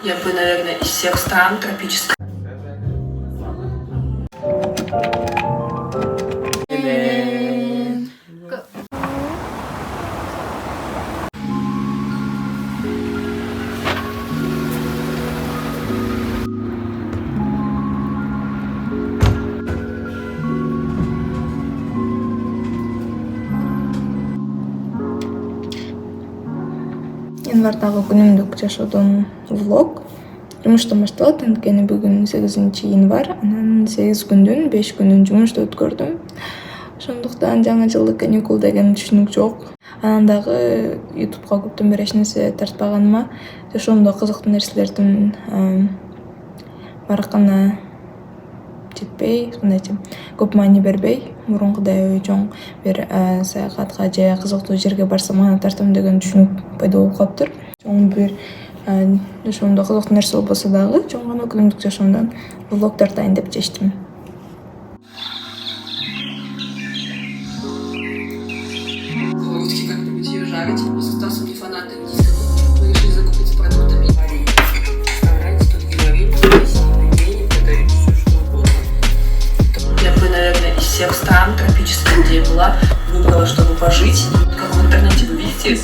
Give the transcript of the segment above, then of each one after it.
Я бы, наверное, из всех стран тропических. Январдагы күнүмдүк жашоодон влог. Жумуштан башталат, анткени бүгүн 8-январь, анан 8 күндүн 5 күнүн жумушта өткөрдүм. Ошондуктан жаңы жылдык каникул деген түшүнүк жок. Анан дагы ютубка көптөн бери эч нерсе тартпаганыма, жашоомдо кызыктуу нерселердин баракына жетпей, кандайчы көп маани бербей, мурункудай чоң бир саякатка же кызыктуу жерге барсам аны тартам деген түшүнүк пайда болуп калыптыр. Чоң бир жашоомдо кызыктуу нерсе болбосо дагы чоң гана күнүмдүк жашоомдон влог тартайын деп чечтим. Русские как-нибудь ее жарить. Мы со Стасом не фанаты индийского. Мы решили закупиться продуктами. Варенье. Представляете, тут героин, пельмени, готовить все что угодно. Я бы, наверное, из всех стран тропических, где я была, выбрала, чтобы пожить. Как в интернете вы видите,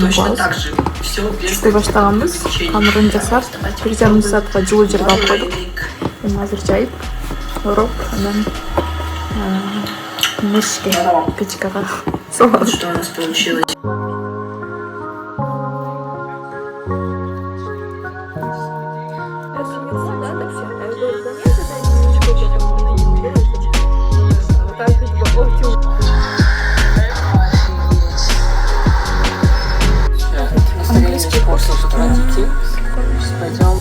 точно так же. Все без баштаганбыз, камырын жасап, 1,5 саатка жылуу жерге алып койдук. Эми азыр жайып, ороп, анан мешке, печкага салабыз. Что у нас получилось. Английский курс пойдем.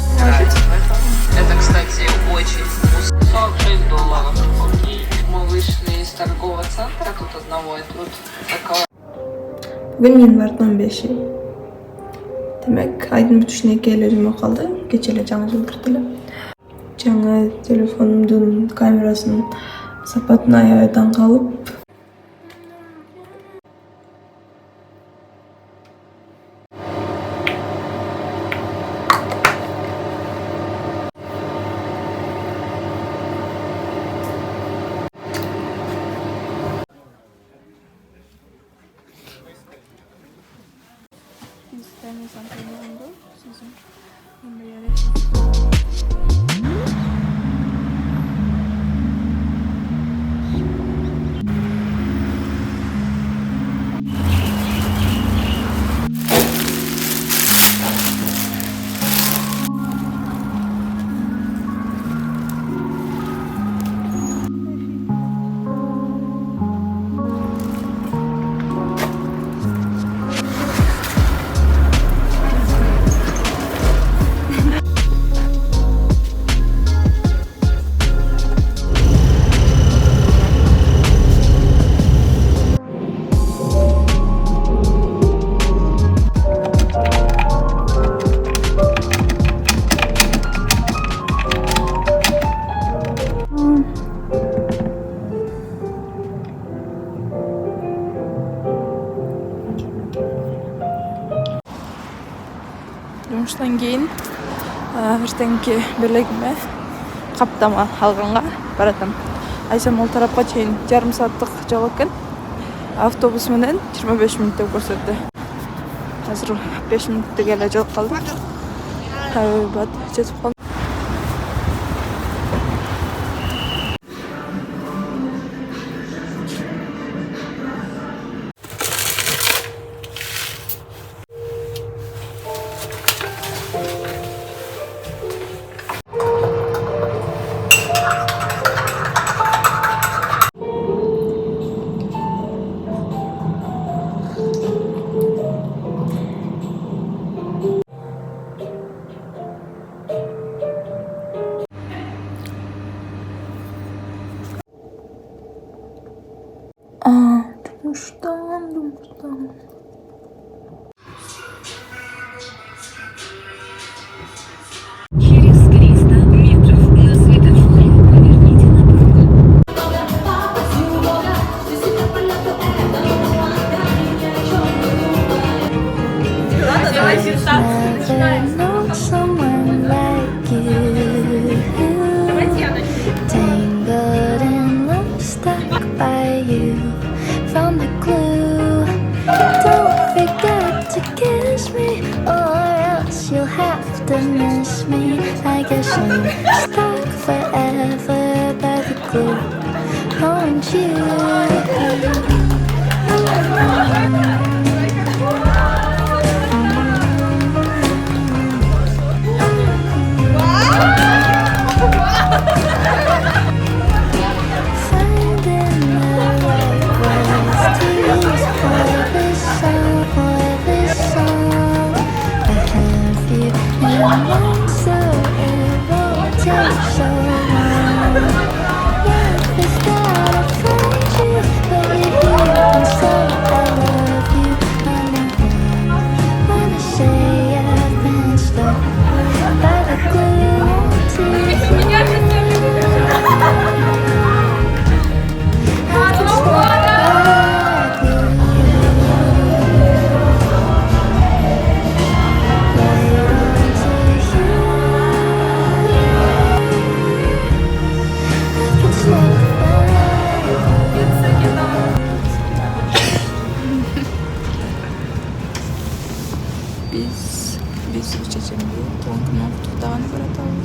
Это, кстати, очень вкусно. $46. Окей. Мы вышли из торгового центра, тут одного, и тут такого. Бүгүн январдын 15-и. Демек, айдын бүтүшүнө 2 эле жума калды. Кече эле жаңы жыл кирди эле. Жаңы телефонумдун камерасынын сапатына аябай таң калып, жумуштан кийин эртеңки белегиме каптама алганга баратам. Айсам ал тарапка чейин 1,5 сааттык жол экен. Автобус менен 25 мүнөт деп көрсөттү. Азыр 5 мүнөттүк эле жол калды. Бат жетип калдым. Думуштан. Через 300 метров на светофоре поверните направо. Давай, kiss me, or else you'll have to miss me. I guess I'm stuck forever by the glue on you. Biz çeçimde tonkunu tutan bırakalım.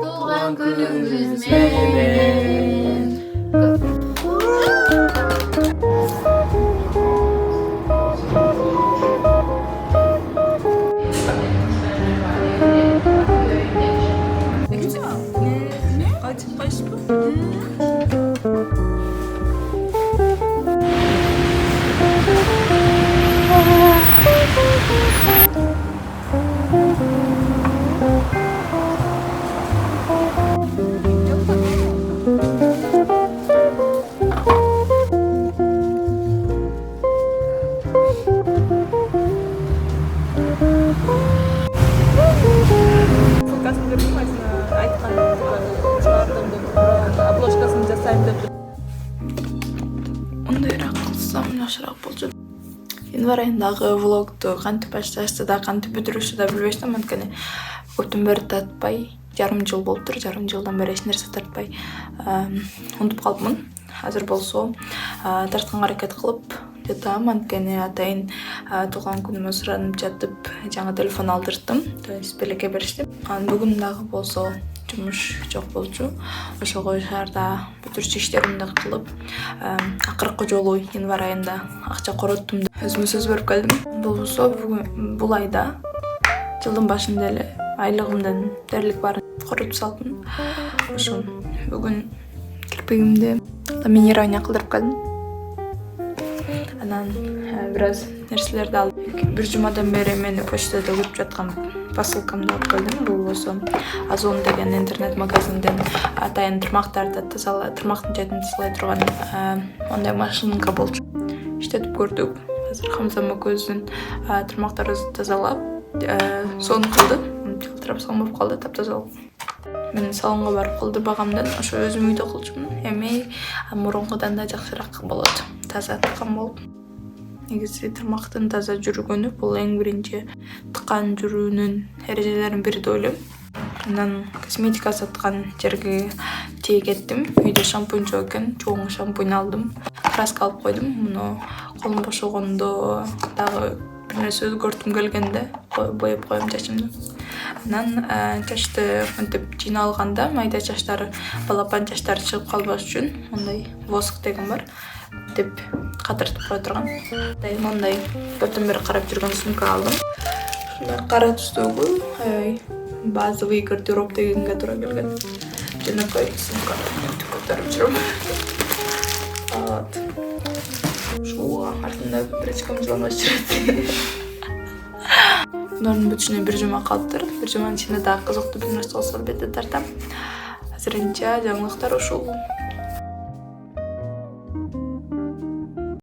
Doğan günümüz benim. Ондайраак кылсам жакшыраак болчу. Январь айындагы влогду кантип башташты да кантип бүтүрүштү да билбештим. Анткени көптөн бери татпай, жарым жыл болуптур. Жарым жылдан бери эч нерсе тартпай унутуп калыпмын. Азыр болсо тартканга аракет кылып жатам. Анткени атайын туулган күнүмө суранып жатып жаңы телефон алдырдым. То есть белекке бериштим. Бүгүн дагы болсо жумуш жок болчу. Ошого шаарда бүтүрчү иштеримди кылып, акыркы жолу январь айында акча короттум деп өзүмө сөз берип келдим. Болсо бул айда жылдын башында эле айлыгымдан дээрлик баарын коротуп салдым. Ошо бүгүн кирпигимди ламинирование кылдырып келдим. Анан бираз нерселерди алып, бир жумадан бери мени почтада күтүп жаткан посылкамды алып келдим. Бул болсо Озон деген интернет магазинден атайын тырмактарды тырмактын жаатын тазалай турган ондай машинка болчу. Иштетип көрдүк. Азыр Хамза экөөбүздүн тырмактарды тазалап, сон кылды. Жылтырап салынып калды, таптаза болуп. Мен салонго барып кылдырбагамдан ошо өзүм үйдө кылчумун. Эми мурункудан да жакшыраак болот. Таза тыккан болуп. Негизи тырмактын таза жүргөнү бул эң биринчи тыккан жүрүүнүн эрежелеринин бири деп ойлойм. Андан косметика саткан жерге тегеттим. Үйдө шампунь жок экен, чоң шампунь алдым. Краска алып койдум. Муну колум бошогондо дагы бир нерсе өзгөртүм келгенде боеп коем чачымды. Анан чачты мынтип жыйналганда майда чачтар, балапан чачтар чыгып калбаш үчүн мындай воск деген бар деп катыртып кое турган. Мындай көптөн бери карап жүргөн сумка алдым. Ушундай кара түстөгү аябай базовый гардероб дегенге туура келген. Жөнөкөй сумка көтөрүп жүрөм. Ушуга артында бричкам жыламаш жүрөт. Норм бүтүшүнө бир жума калыптыр. Бир жуманын ичинде дагы кызыктуу бир нерсе болсо албетте тартам. Азырынча жаңылыктар ушул.